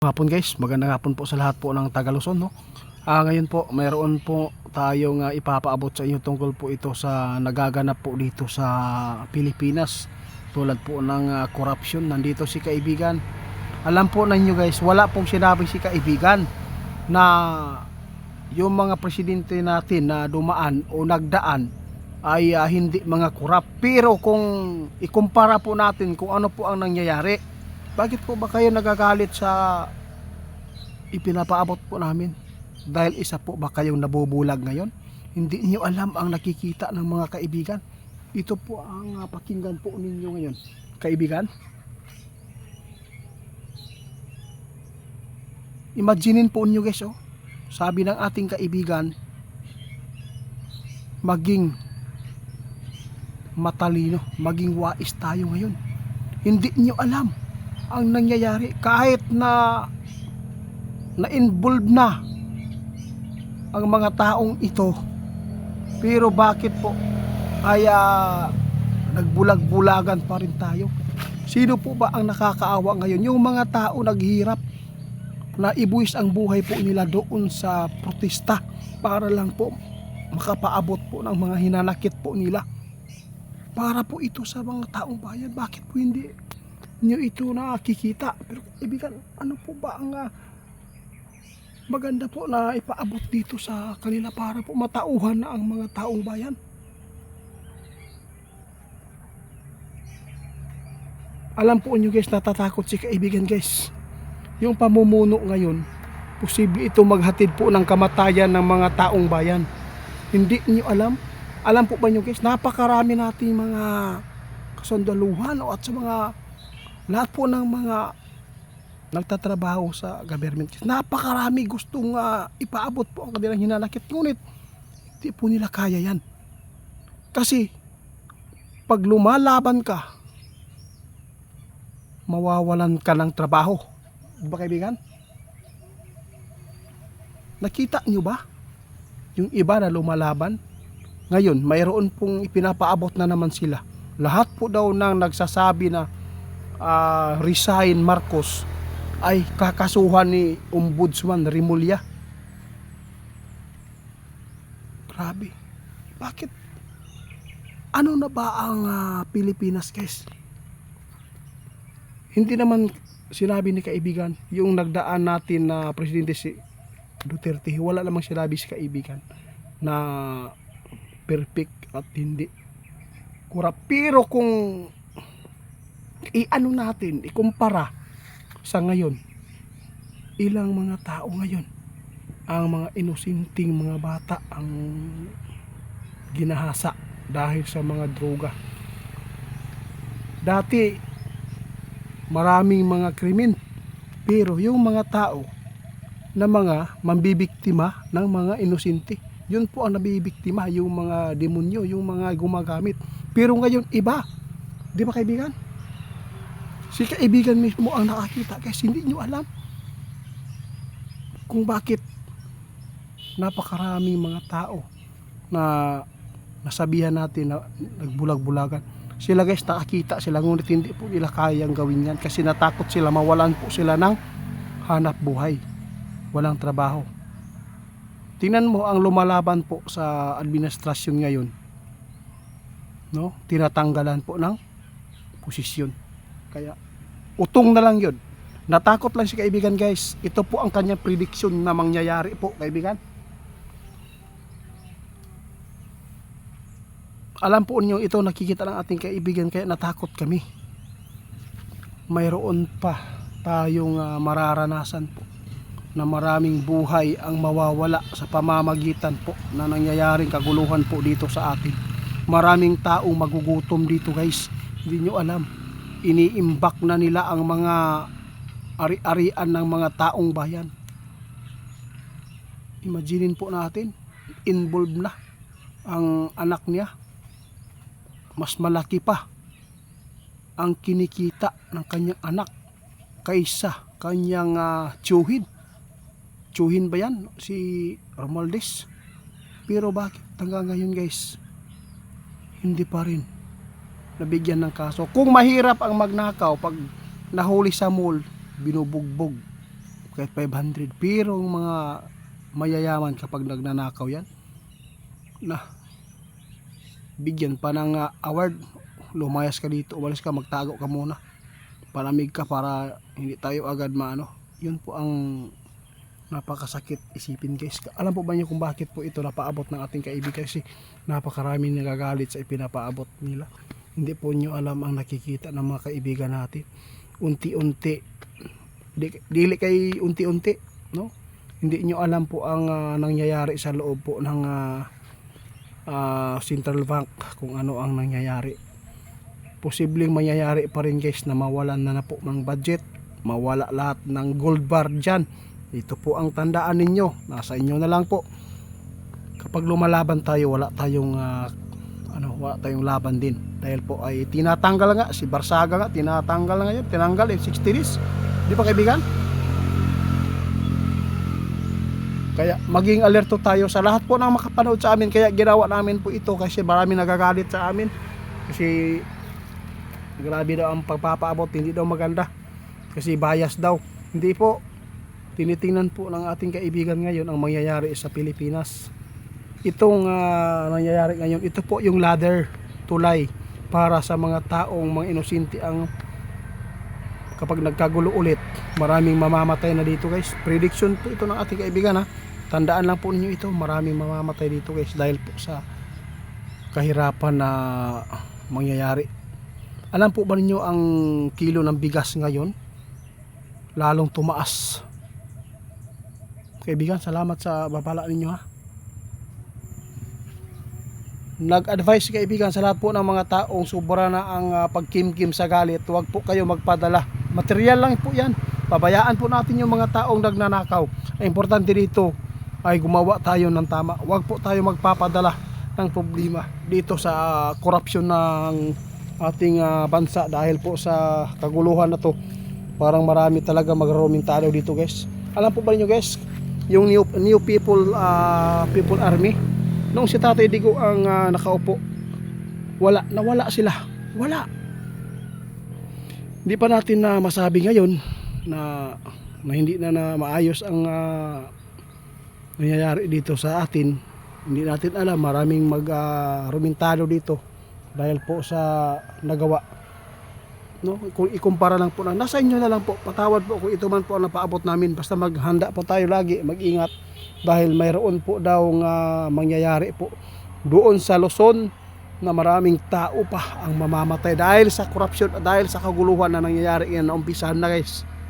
Hapon guys, magandang hapon po sa lahat po ng taga Luzon, no? Ngayon po, mayroon po tayong ipapaabot sa inyo tungkol po ito sa nagaganap po dito sa Pilipinas. Tulad po ng corruption. Nandito si kaibigan. Alam po ninyo guys, wala pong sinabi si kaibigan na yung mga presidente natin na dumaan o nagdaan ay hindi mga korap. Pero kung ikumpara po natin kung ano po ang nangyayari, bakit po ba kayo nagagalit sa ipinapaabot po namin? Dahil isa po ba kayong nabubulag ngayon? Hindi niyo alam ang nakikita ng mga kaibigan. Ito po ang pakinggan po ninyo ngayon, kaibigan. Imaginin po niyo guys, oh. Sabi ng ating kaibigan, maging matalino, maging wais tayo ngayon. Hindi niyo alam ang nangyayari kahit na na-involve na ang mga taong ito, pero bakit po ay nagbulag-bulagan pa rin tayo? Sino po ba ang nakakaawa ngayon? Yung mga tao naghihirap na ibuwis ang buhay po nila doon sa protesta para lang po makapaabot po ng mga hinanakit po nila, para po ito sa mga taong bayan. Bakit po hindi nyo ito nakikita? Pero kaibigan, ano po ba ang maganda po na ipaabot dito sa kanila para po matauhan na ang mga taong bayan? Alam po nyo guys, natatakot si kaibigan guys. Yung pamumuno ngayon, posible ito maghatid po ng kamatayan ng mga taong bayan. Hindi nyo alam? Alam po ba nyo guys, napakarami nating mga kasundaluhan at sa mga lahat po ng mga nagtatrabaho sa government. Napakarami gustong ipaabot po ang kanilang hinanakit. Ngunit hindi po nila kaya yan. Kasi pag lumalaban ka, mawawalan ka ng trabaho. Diba kaibigan? Nakita nyo ba yung iba na lumalaban? Ngayon, mayroon pong ipinapaabot na naman sila. Lahat po daw nang nagsasabi na resign Marcos ay kakasuhan ni Ombudsman Rimulya. Grabe. Bakit? Ano na ba ang Pilipinas guys? Hindi naman sinabi ni kaibigan yung nagdaan natin na presidente si Duterte. Wala namang sinabi si kaibigan na perfect at hindi kurap. Pero kung i-ano natin, ikumpara sa ngayon, ilang mga tao ngayon, ang mga inusinting mga bata ang ginahasa dahil sa mga droga. Dati maraming mga krimen, pero yung mga tao na mga mambibiktima ng mga inosente, yun po ang nabibiktima, yung mga demonyo, yung mga gumagamit. Pero ngayon iba, di ba kaibigan? Si kaibigan mismo ang nakakita guys. Hindi nyo alam kung bakit napakaraming mga tao na nasabihan natin na nagbulag-bulagan. Sila guys nakakita sila, ngunit hindi po nila kayang gawin yan kasi natakot sila, mawalan po sila ng hanap buhay, walang trabaho. Tingnan mo ang lumalaban po sa administrasyon ngayon, no? Tinatanggalan po ng posisyon. Kaya utong na lang yun. Natakot lang si kaibigan guys. Ito po ang kanyang prediction na mangyayari po kaibigan. Alam po niyo, ito nakikita ng ating kaibigan, kaya natakot kami. Mayroon pa tayong mararanasan po na maraming buhay ang mawawala sa pamamagitan po na nangyayaring kaguluhan po dito sa atin. Maraming taong magugutom dito guys. Hindi nyo alam. Iniimbak na nila ang mga ari-arian ng mga taong bayan. Imaginin po natin, involved na ang anak niya. Mas malaki pa ang kinikita ng kanyang anak kaysa kanyang tiyuhin. Tiyuhin ba yan? Si Romualdez. Pero bakit hanggang ngayon guys, hindi pa rin nabigyan ng kaso? Kung mahirap ang magnakaw, pag nahuli sa mall, binubugbog. kahit 500. Pero ang mga mayayaman kapag nagnanakaw yan, na bigyan pa ng award, lumayas ka dito, umalis ka, magtago ka muna, palamig ka para hindi tayo agad maano. Yun po ang napakasakit isipin guys. Alam po ba niyo kung bakit po ito napaabot ng ating kaibigan? Kasi napakaraming nagagalit sa ipinapaabot nila. Hindi po niyo alam ang nakikita ng mga kaibigan natin. Unti-unti, dili kay unti-unti, no? Hindi niyo alam po ang nangyayari sa loob po ng Central Bank, kung ano ang nangyayari. Posibleng mangyayari pa rin guys na mawalan na po ng budget, mawala lahat ng gold bar dyan. Ito po ang tandaan ninyo, nasa inyo na lang po. Kapag lumalaban tayo, wala tayong laban din, dahil po ay tinatanggal nga si Barsaga, nga tinatanggal nga yun, tinanggal 60 days, di ba kaibigan? Kaya maging alerto tayo sa lahat po ng makapanood sa amin. Kaya ginawa namin po ito kasi marami nagagalit sa amin kasi grabe daw ang pagpapaabot, hindi daw maganda kasi bias daw. Hindi po, tinitingnan po ng ating kaibigan ngayon ang mangyayari sa Pilipinas. Itong nangyayari ngayon, ito po yung ladder, tulay para sa mga taong mga inosente. Ang kapag nagkagulo ulit, maraming mamamatay na dito guys. Prediction po ito ng ating kaibigan ha. Tandaan lang po ninyo ito, maraming mamamatay dito guys dahil po sa kahirapan na mangyayari. Alam po ba ninyo ang kilo ng bigas ngayon lalong tumaas? Kaibigan, salamat sa babala ninyo ha. Nag-advise kaibigan sa lahat po ng mga taong sobra na ang pagkimkim sa galit, huwag po kayo magpadala. Material lang po yan. Pabayaan po natin yung mga taong nagnanakaw. Ang importante dito ay gumawa tayo ng tama. Huwag po tayo magpapadala ng problema dito sa korupsyon ng ating bansa dahil po sa kaguluhan na to. Parang marami talaga mag-roaming tayo dito guys. Alam po ba niyo guys, yung new people army, noong si Tatay Diggo ang nakaupo, nawala sila. Wala. Hindi pa natin na masabi ngayon na hindi na maayos ang nangyayari dito sa atin. Hindi natin alam, maraming rumintalo dito dahil po sa nagawa. No, kung ikumpara lang po, nasa inyo na lang po, patawad po kung ito man po ang napaabot namin. Basta maghanda po tayo lagi, mag-ingat dahil mayroon po daw mangyayari po doon sa Luzon na maraming tao pa ang mamamatay dahil sa korupsyon, dahil sa kaguluhan na nangyayari yan na umpisahan na guys.